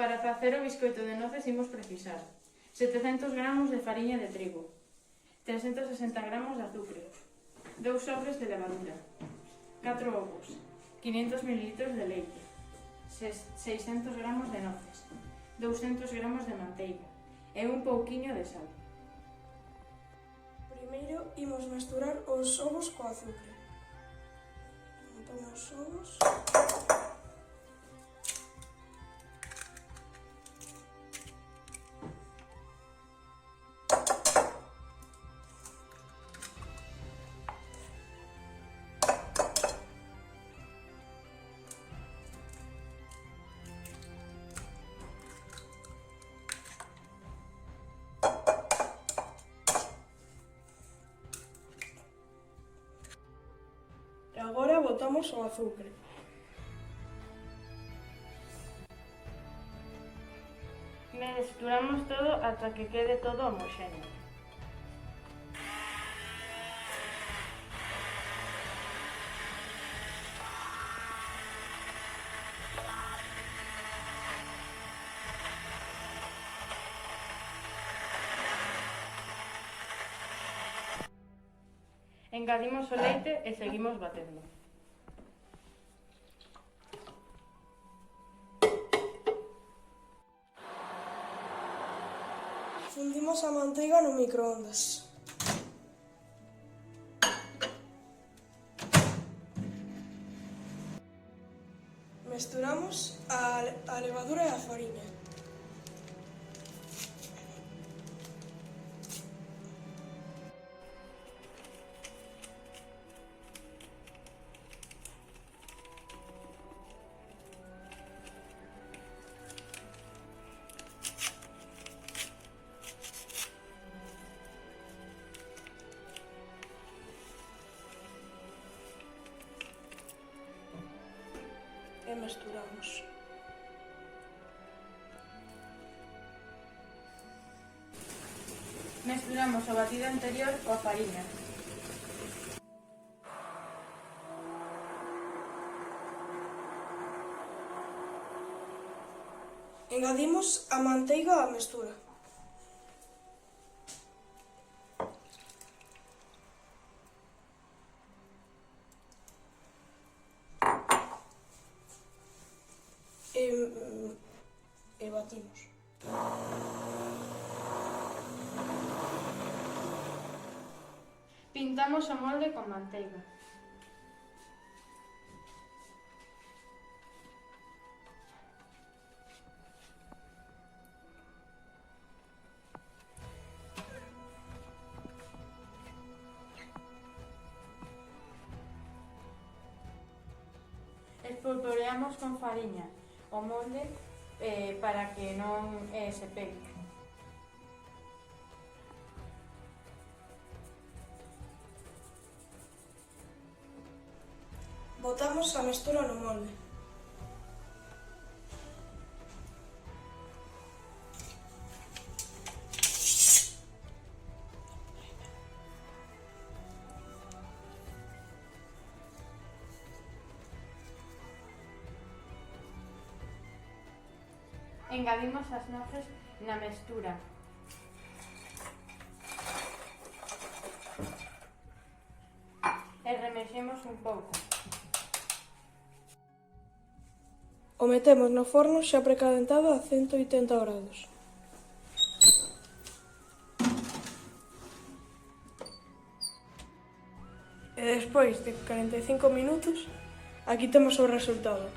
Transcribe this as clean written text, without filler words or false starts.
Para facer o biscoito de noces imos precisar 700 gramos de fariña de trigo, 360 gramos de azúcar, 2 sobres de levadura, 4 ovos, 500 ml de leite, 600 gramos de noces, 200 gramos de manteiga e un pouquiño de sal. Primeiro imos mesturar os ovos co azúcar. Montamos os ovos. E agora botamos o azúcar. Mesturamos todo ata que quede todo homoxéneo. Engadimos o leite e seguimos batendo. Fundimos a manteiga no microondas. Mesturamos a levadura e a fariña. E mesturamos. Mesturamos o batido anterior coa fariña. Engadimos a manteiga á mestura. E batimos. Pintamos o molde con manteiga. Espolvoreamos con fariña o molde para que non se pegue. Botamos a mestura no molde. Engadimos as noces na mestura. E remexemos un pouco. O metemos no forno xa precalentado a 180 grados. E despois de 45 minutos, aquí temos o resultado.